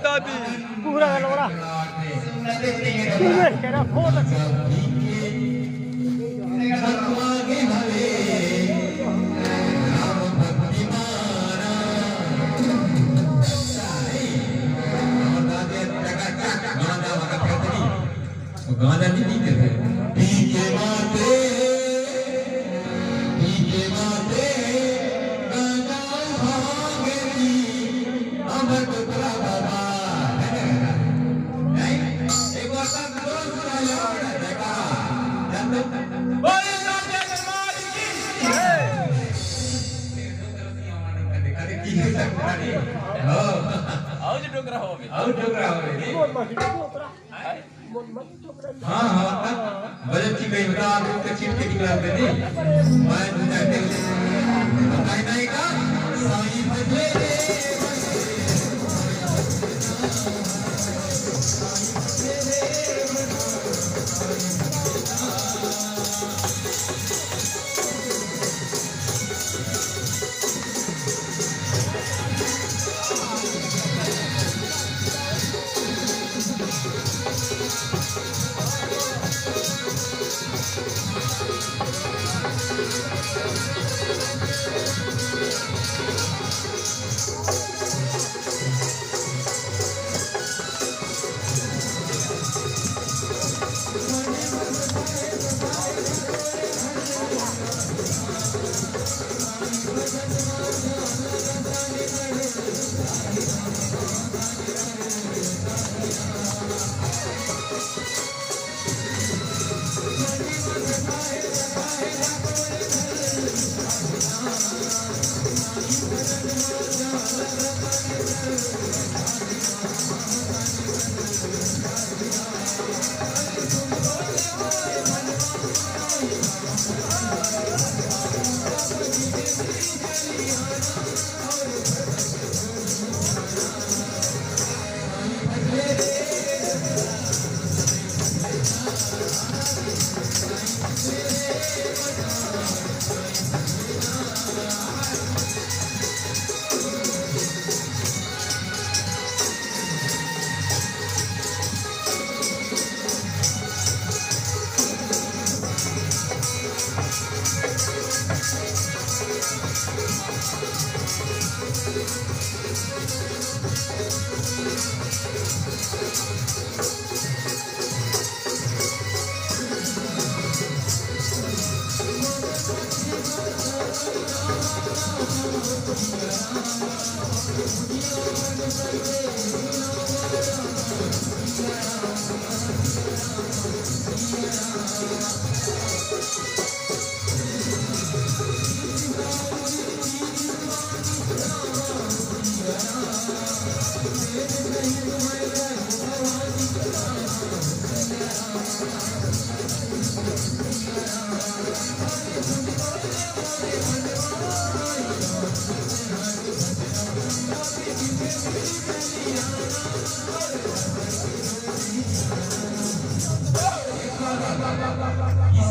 दादी पूरा कर लो बड़ा तेरा फोन गाना नहीं पीते थे पीके माते गाना भागती अमर टुकड़ा बाबा एक बार तक जोर सुनाया देखा बोले राजा दरबार की आओ जो डोगरा हो गए हाँ हाँ बजट की कहीं बता आप लोग चिट के निकला अपने नहीं मैं बुझाते हुए नहीं का साईं बदले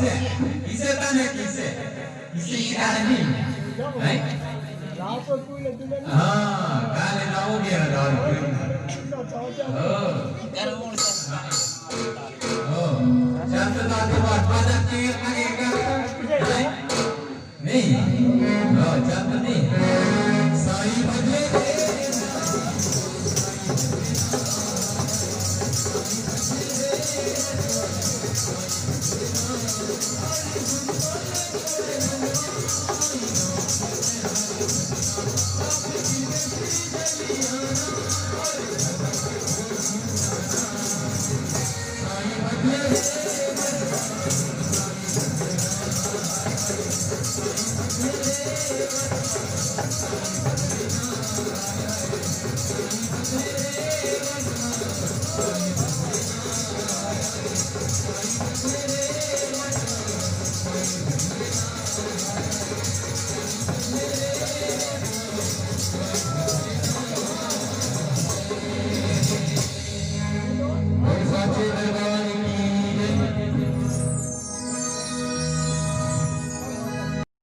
किसे तने किसे kami hai kali tahu dia daun jangan tadi buat banyak kir lagi kan nih jangan nih sahi baju